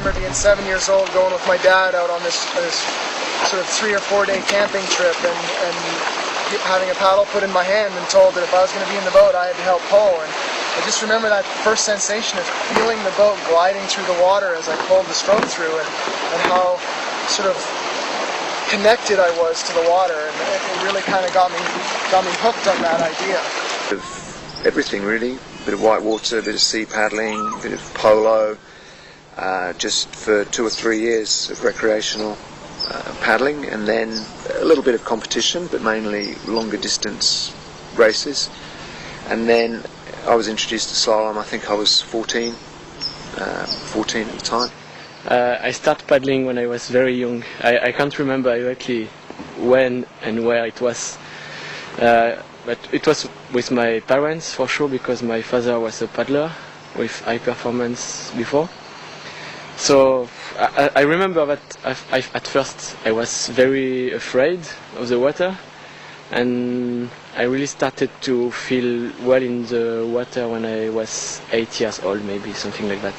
remember being 7 years old, going with my dad out on this sort of 3 or 4 day camping trip, and having a paddle put in my hand and told that if I was going to be in the boat, I had to help pull. And I just remember that first sensation of feeling the boat gliding through the water as I pulled the stroke through, and how sort of connected I was to the water, and it really kind of got me hooked on that idea. Everything really, a bit of whitewater, a bit of sea paddling, a bit of polo, just for 2 or 3 years of recreational paddling, and then a little bit of competition, but mainly longer distance races. And then I was introduced to slalom, I think I was 14 at the time. I started paddling when I was very young. I can't remember exactly when and where it was, but it was with my parents for sure, because my father was a paddler with high performance before. So I remember that at first I was very afraid of the water, and I really started to feel well in the water when I was 8 years old, maybe, something like that.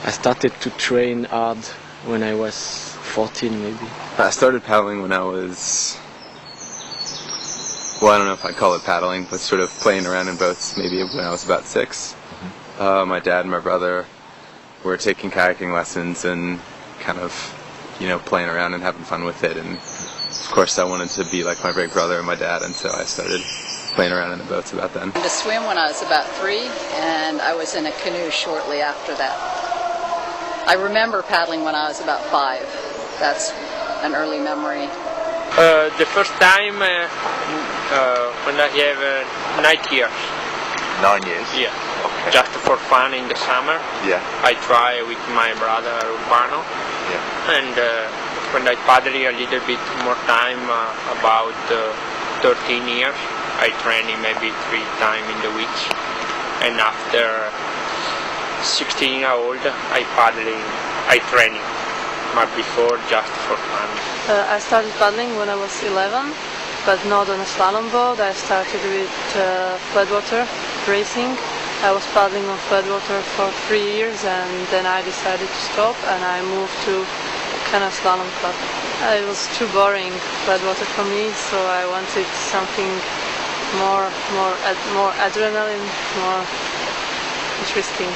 I started to train hard when I was 14, maybe. I started paddling when I was, well, I don't know if I'd call it paddling, but sort of playing around in boats maybe when I was about 6. My dad and my brother were taking kayaking lessons and kind of, playing around and having fun with it. And of course I wanted to be like my big brother and my dad, and so I started playing around in the boats about then. To swim when I was about 3, and I was in a canoe shortly after that. I remember paddling when I was about 5. That's an early memory. The first time when I have 9 years. 9 years? Yeah. Okay. Just for fun in the summer. Yeah. I try with my brother Urbano. Yeah. And when I paddle a little bit more time, about 13 years, I training maybe 3 times in the week. And after 16 years old, I training, but before just for fun. I started paddling when I was 11, but not on a slalom boat. I started with floodwater racing. I was paddling on floodwater for 3 years, and then I decided to stop, and I moved to Canoe Slalom Club. It was too boring, floodwater for me, so I wanted something more adrenaline, more interesting.